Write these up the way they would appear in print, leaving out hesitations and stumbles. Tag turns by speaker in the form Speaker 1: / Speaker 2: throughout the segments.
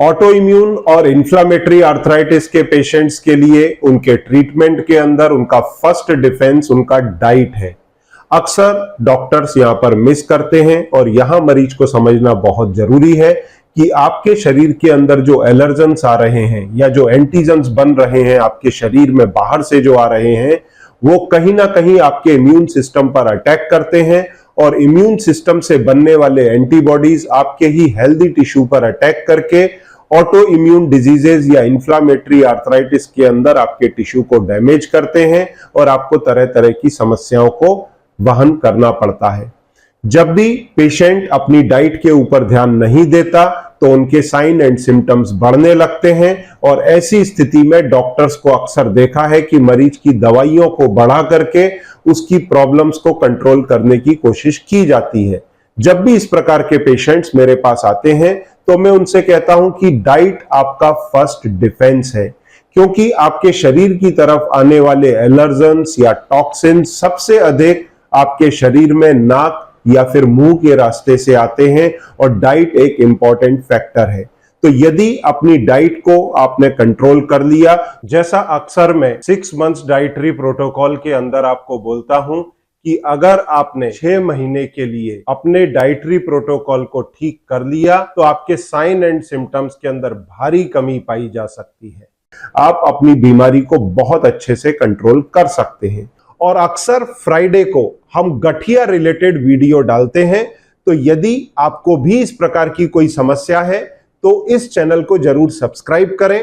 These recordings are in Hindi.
Speaker 1: ऑटो इम्यून और इन्फ्लामेटरी आर्थराइटिस के पेशेंट्स के लिए उनके ट्रीटमेंट के अंदर उनका फर्स्ट डिफेंस उनका डाइट है। अक्सर डॉक्टर्स यहां पर मिस करते हैं और यहां मरीज को समझना बहुत जरूरी है कि आपके शरीर के अंदर जो एलर्जेंस आ रहे हैं या जो एंटीजन्स बन रहे हैं आपके शरीर में बाहर से जो आ रहे हैं, वो कहीं ना कहीं आपके इम्यून सिस्टम पर अटैक करते हैं और इम्यून सिस्टम से बनने वाले एंटीबॉडीज आपके ही हेल्दी टिश्यू पर अटैक करके ऑटो इम्यून डिजीजेज या इन्फ्लामेटरी आर्थराइटिस के अंदर आपके टिश्यू को डैमेज करते हैं और आपको तरह तरह की समस्याओं को वहन करना पड़ता है। जब भी पेशेंट अपनी डाइट के ऊपर ध्यान नहीं देता तो उनके साइन एंड सिम्टम्स बढ़ने लगते हैं और ऐसी स्थिति में डॉक्टर्स को अक्सर देखा है कि मरीज की दवाइयों को बढ़ा करके उसकी प्रॉब्लम्स को कंट्रोल करने की कोशिश की जाती है। जब भी इस प्रकार के पेशेंट्स मेरे पास आते हैं तो मैं उनसे कहता हूं कि डाइट आपका फर्स्ट डिफेंस है, क्योंकि आपके शरीर की तरफ आने वाले एलर्जेंस या टॉक्सिन सबसे अधिक आपके शरीर में नाक या फिर मुंह के रास्ते से आते हैं और डाइट एक इंपॉर्टेंट फैक्टर है। तो यदि अपनी डाइट को आपने कंट्रोल कर लिया, जैसा अक्सर मैं 6 मंथ्स डाइटरी प्रोटोकॉल के अंदर आपको बोलता हूं कि अगर आपने 6 महीने के लिए अपने डाइटरी प्रोटोकॉल को ठीक कर लिया तो आपके साइन एंड सिम्टम्स के अंदर भारी कमी पाई जा सकती है। आप अपनी बीमारी को बहुत अच्छे से कंट्रोल कर सकते हैं। और अक्सर फ्राइडे को हम गठिया रिलेटेड वीडियो डालते हैं, तो यदि आपको भी इस प्रकार की कोई समस्या है तो इस चैनल को जरूर सब्सक्राइब करें।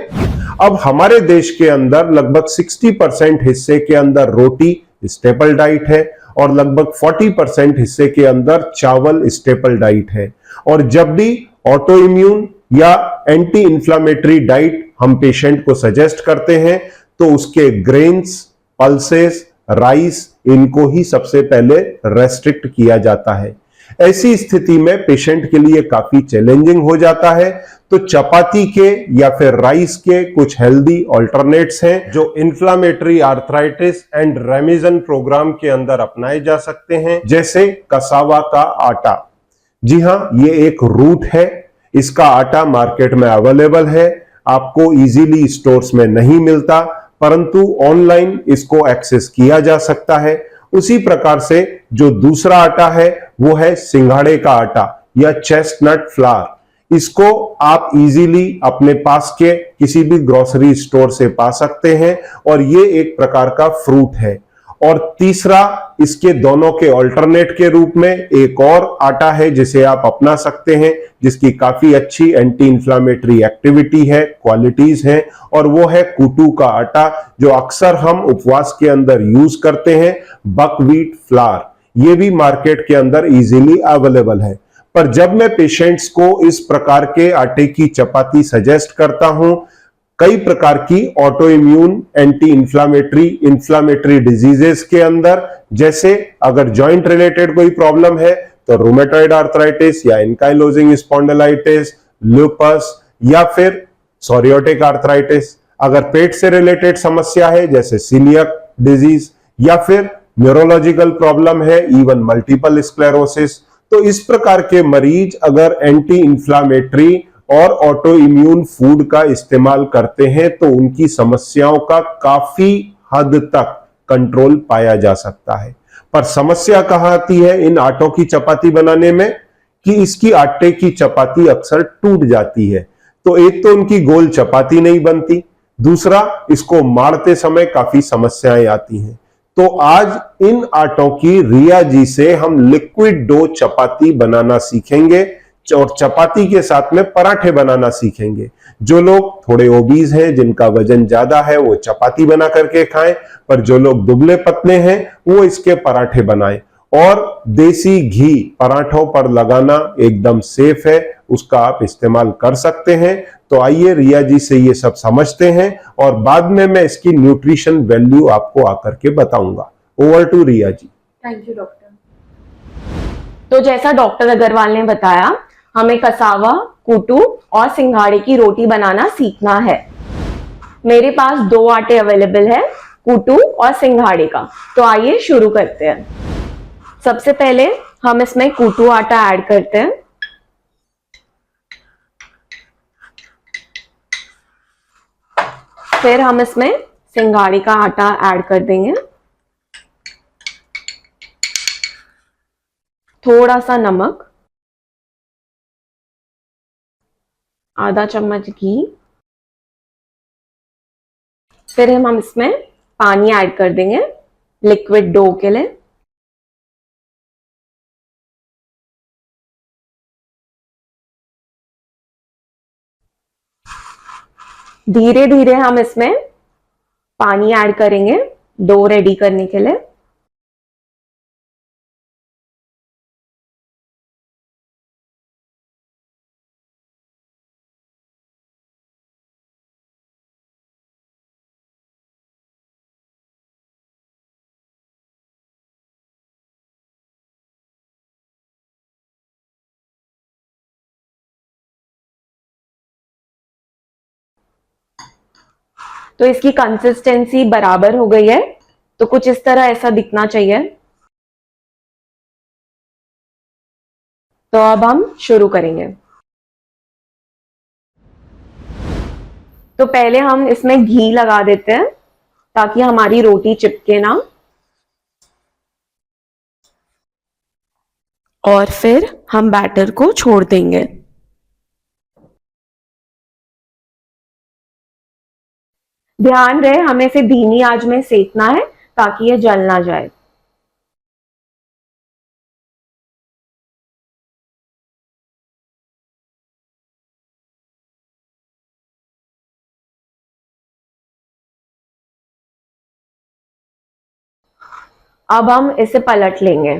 Speaker 1: अब हमारे देश के अंदर लगभग 60% हिस्से के अंदर रोटी स्टेपल डाइट है और लगभग 40% हिस्से के अंदर चावल स्टेपल डाइट है। और जब भी ऑटो इम्यून या एंटी इंफ्लामेटरी डाइट हम पेशेंट को सजेस्ट करते हैं तो उसके ग्रेन्स, पल्सेस, राइस, इनको ही सबसे पहले रेस्ट्रिक्ट किया जाता है। ऐसी स्थिति में पेशेंट के लिए काफी चैलेंजिंग हो जाता है, तो चपाती के या फिर राइस के कुछ हेल्दी ऑल्टरनेट्स हैं जो इन्फ्लामेटरी आर्थराइटिस एंड रेमिजन प्रोग्राम के अंदर अपनाए जा सकते हैं, जैसे कसावा का आटा। जी हां, ये एक रूट है, इसका आटा मार्केट में अवेलेबल है, आपको इजीली स्टोर्स में नहीं मिलता, परंतु ऑनलाइन इसको एक्सेस किया जा सकता है। उसी प्रकार से जो दूसरा आटा है वो है सिंघाड़े का आटा या चेस्टनट फ्लावर। इसको आप इजीली अपने पास के किसी भी ग्रोसरी स्टोर से पा सकते हैं और ये एक प्रकार का फ्रूट है। और तीसरा, इसके दोनों के ऑल्टरनेट के रूप में एक और आटा है जिसे आप अपना सकते हैं, जिसकी काफी अच्छी एंटी इंफ्लामेटरी एक्टिविटी है, क्वालिटीज हैं, और वो है कूटू का आटा, जो अक्सर हम उपवास के अंदर यूज करते हैं, बकव्हीट फ्लावर। ये भी मार्केट के अंदर इजीली अवेलेबल है। पर जब मैं पेशेंट्स को इस प्रकार के आटे की चपाती सजेस्ट करता हूं, कई प्रकार की auto immune anti inflammatory diseases के अंदर, जैसे अगर जॉइंट रिलेटेड कोई प्रॉब्लम है तो रूमेटॉइड आर्थराइटिस या एंकाइलोजिंग स्पॉन्डिलाइटिस, लूपस या फिर सोरियोटिक आर्थराइटिस। अगर पेट से रिलेटेड समस्या है जैसे सीलियक डिजीज या फिर न्यूरोलॉजिकल प्रॉब्लम है, इवन मल्टीपल स्क्लेरोसिस, तो इस प्रकार के मरीज अगर एंटी इंफ्लामेटरी और ऑटो इम्यून फूड का इस्तेमाल करते हैं तो उनकी समस्याओं का काफी हद तक कंट्रोल पाया जा सकता है। पर समस्या कहां आती है इन आटों की चपाती बनाने में, कि इसकी आटे की चपाती अक्सर टूट जाती है। तो एक तो उनकी गोल चपाती नहीं बनती, दूसरा इसको मारते समय काफी समस्याएं आती हैं। तो आज इन आटों की रिया जी से हम लिक्विड डो चपाती बनाना सीखेंगे और चपाती के साथ में पराठे बनाना सीखेंगे। जो लोग थोड़े ओबीज हैं, जिनका वजन ज्यादा है, वो चपाती बना करके खाएं, पर जो लोग दुबले पतले हैं वो इसके पराठे बनाएं। और देसी घी पराठों पर लगाना एकदम सेफ है, उसका आप इस्तेमाल कर सकते हैं। तो आइए रिया जी से ये सब समझते हैं और बाद में मैं इसकी न्यूट्रिशन वैल्यू आपको आकर के बताऊंगा। Over to Riya ji.
Speaker 2: Thank you doctor. तो जैसा डॉक्टर अग्रवाल ने बताया, हमें कसावा, कूटू और सिंघाड़े की रोटी बनाना सीखना है। मेरे पास 2 आटे अवेलेबल है, कूटू और सिंघाड़े का। तो आइए शुरू करते हैं। सबसे पहले हम इसमें कूटू आटा ऐड करते हैं। फिर हम इसमें सिंघाड़े का आटा ऐड कर देंगे, थोड़ा सा नमक, आधा चम्मच घी। फिर हम इसमें पानी ऐड कर देंगे लिक्विड डो के लिए। धीरे धीरे हम इसमें पानी ऐड करेंगे डो रेडी करने के लिए। तो इसकी कंसिस्टेंसी बराबर हो गई है, तो कुछ इस तरह ऐसा दिखना चाहिए। तो अब हम शुरू करेंगे। तो पहले हम इसमें घी लगा देते हैं ताकि हमारी रोटी चिपके ना, और फिर हम बैटर को छोड़ देंगे। ध्यान रहे हमें इसे धीमी आंच में सेकना है ताकि ये जल ना जाए। अब हम इसे पलट लेंगे।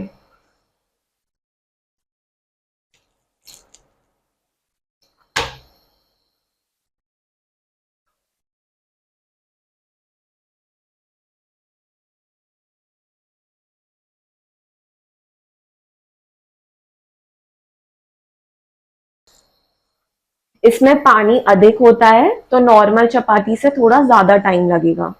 Speaker 2: इसमें पानी अधिक होता है तो नॉर्मल चपाती से थोड़ा ज्यादा टाइम लगेगा।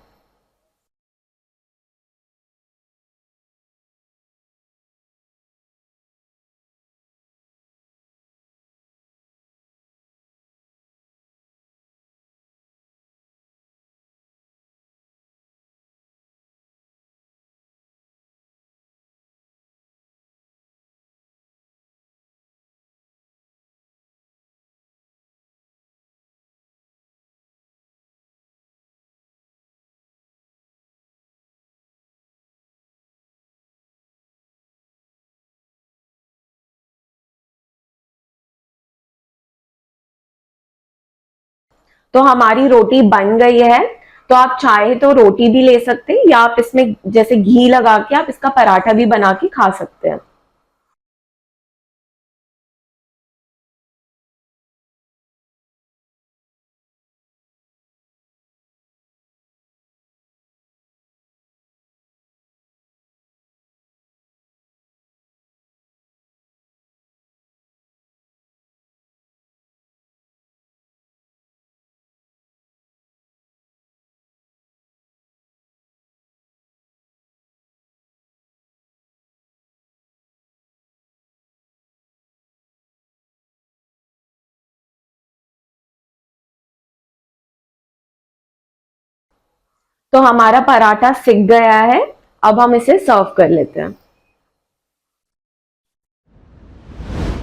Speaker 2: तो हमारी रोटी बन गई है। तो आप चाहे तो रोटी भी ले सकते हैं या आप इसमें जैसे घी लगा के आप इसका पराठा भी बना के खा सकते हैं। तो हमारा पराठा सिक गया है। अब हम इसे सर्व कर लेते हैं।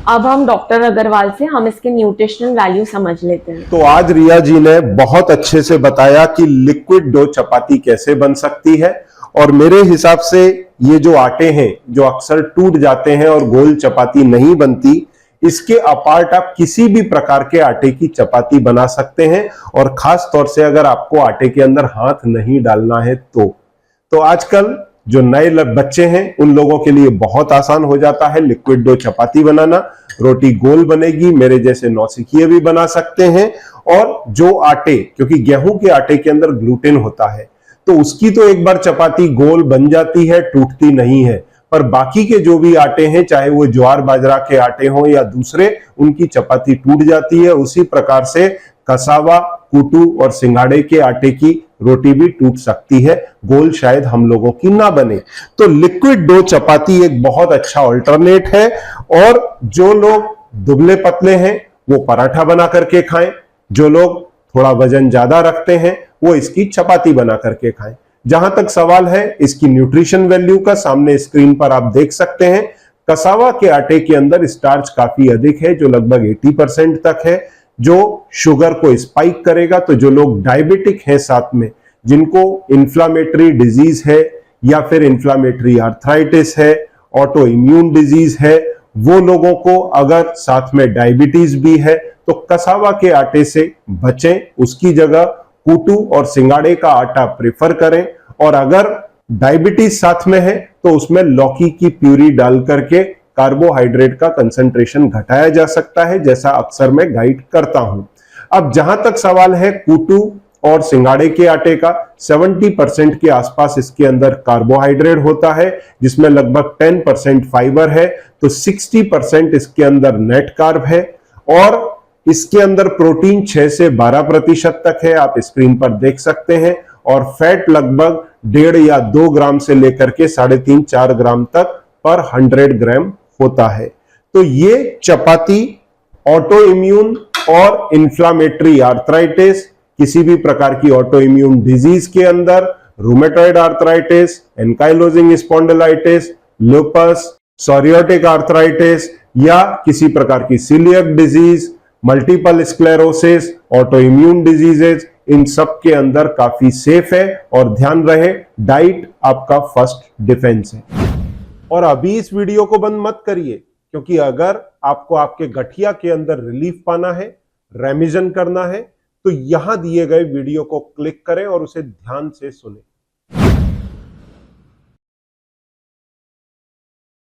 Speaker 2: अब हम डॉक्टर अग्रवाल से हम इसके न्यूट्रिशनल वैल्यू समझ लेते हैं।
Speaker 1: तो आज रिया जी ने बहुत अच्छे से बताया कि लिक्विड डो चपाती कैसे बन सकती है, और मेरे हिसाब से ये जो आटे हैं जो अक्सर टूट जाते हैं और गोल चपाती नहीं बनती, इसके अपार्ट आप किसी भी प्रकार के आटे की चपाती बना सकते हैं, और खास तौर से अगर आपको आटे के अंदर हाथ नहीं डालना है तो आजकल जो नए बच्चे हैं उन लोगों के लिए बहुत आसान हो जाता है लिक्विड डो चपाती बनाना। रोटी गोल बनेगी, मेरे जैसे नौसिखिए भी बना सकते हैं। और जो आटे, क्योंकि गेहूं के आटे के अंदर ग्लूटेन होता है तो उसकी तो एक बार चपाती गोल बन जाती है, टूटती नहीं है, पर बाकी के जो भी आटे हैं, चाहे वो ज्वार बाजरा के आटे हों या दूसरे, उनकी चपाती टूट जाती है। उसी प्रकार से कसावा, कुटू और सिंघाड़े के आटे की रोटी भी टूट सकती है, गोल शायद हम लोगों की ना बने। तो लिक्विड डो चपाती एक बहुत अच्छा अल्टरनेट है। और जो लोग दुबले पतले हैं वो पराठा बना करके खाएं, जो लोग थोड़ा वजन ज्यादा रखते हैं वो इसकी चपाती बना करके खाएं। जहां तक सवाल है इसकी न्यूट्रिशन वैल्यू का, सामने स्क्रीन पर आप देख सकते हैं। कसावा के आटे के अंदर स्टार्च काफी अधिक है, जो लगभग 80% तक है, जो शुगर को स्पाइक करेगा। तो जो लोग डायबिटिक हैं, साथ में जिनको इन्फ्लामेटरी डिजीज है या फिर इन्फ्लामेटरी आर्थराइटिस है, ऑटो इम्यून डिजीज है, वो लोगों को अगर साथ में डायबिटीज भी है तो कसावा के आटे से बचें। उसकी जगह कूटू और सिंगाड़े का आटा प्रेफर करें। और अगर डायबिटीज साथ में है तो उसमें लौकी की प्यूरी डाल करके कार्बोहाइड्रेट का कंसंट्रेशन घटाया जा सकता है, जैसा अक्सर मैं गाइड करता हूं। अब जहां तक सवाल है कूटू और सिंगाड़े के आटे का, 70% के आसपास इसके अंदर कार्बोहाइड्रेट होता है, जिसमें लगभग 10% फाइबर है, तो 60% इसके अंदर नेट कार्ब है। और इसके अंदर प्रोटीन 6 से 12% तक है, आप स्क्रीन पर देख सकते हैं। और फैट लगभग 1.5 या 2 ग्राम से लेकर के 3.5-4 ग्राम तक पर 100 ग्राम होता है। तो ये चपाती ऑटो इम्यून और इन्फ्लामेटरी आर्थराइटिस, किसी भी प्रकार की ऑटो इम्यून डिजीज के अंदर, rheumatoid arthritis, ankylosing spondylitis, lupus, psoriatic arthritis या किसी प्रकार की coeliac disease, multiple sclerosis, auto immune diseases, इन सब के अंदर काफी सेफ है। और ध्यान रहे, डाइट आपका फर्स्ट डिफेंस है। और अभी इस वीडियो को बंद मत करिए, क्योंकि अगर आपको आपके गठिया के अंदर रिलीफ पाना है, रेमिजन करना है, तो यहां दिए गए वीडियो को क्लिक करें और उसे ध्यान से सुनें।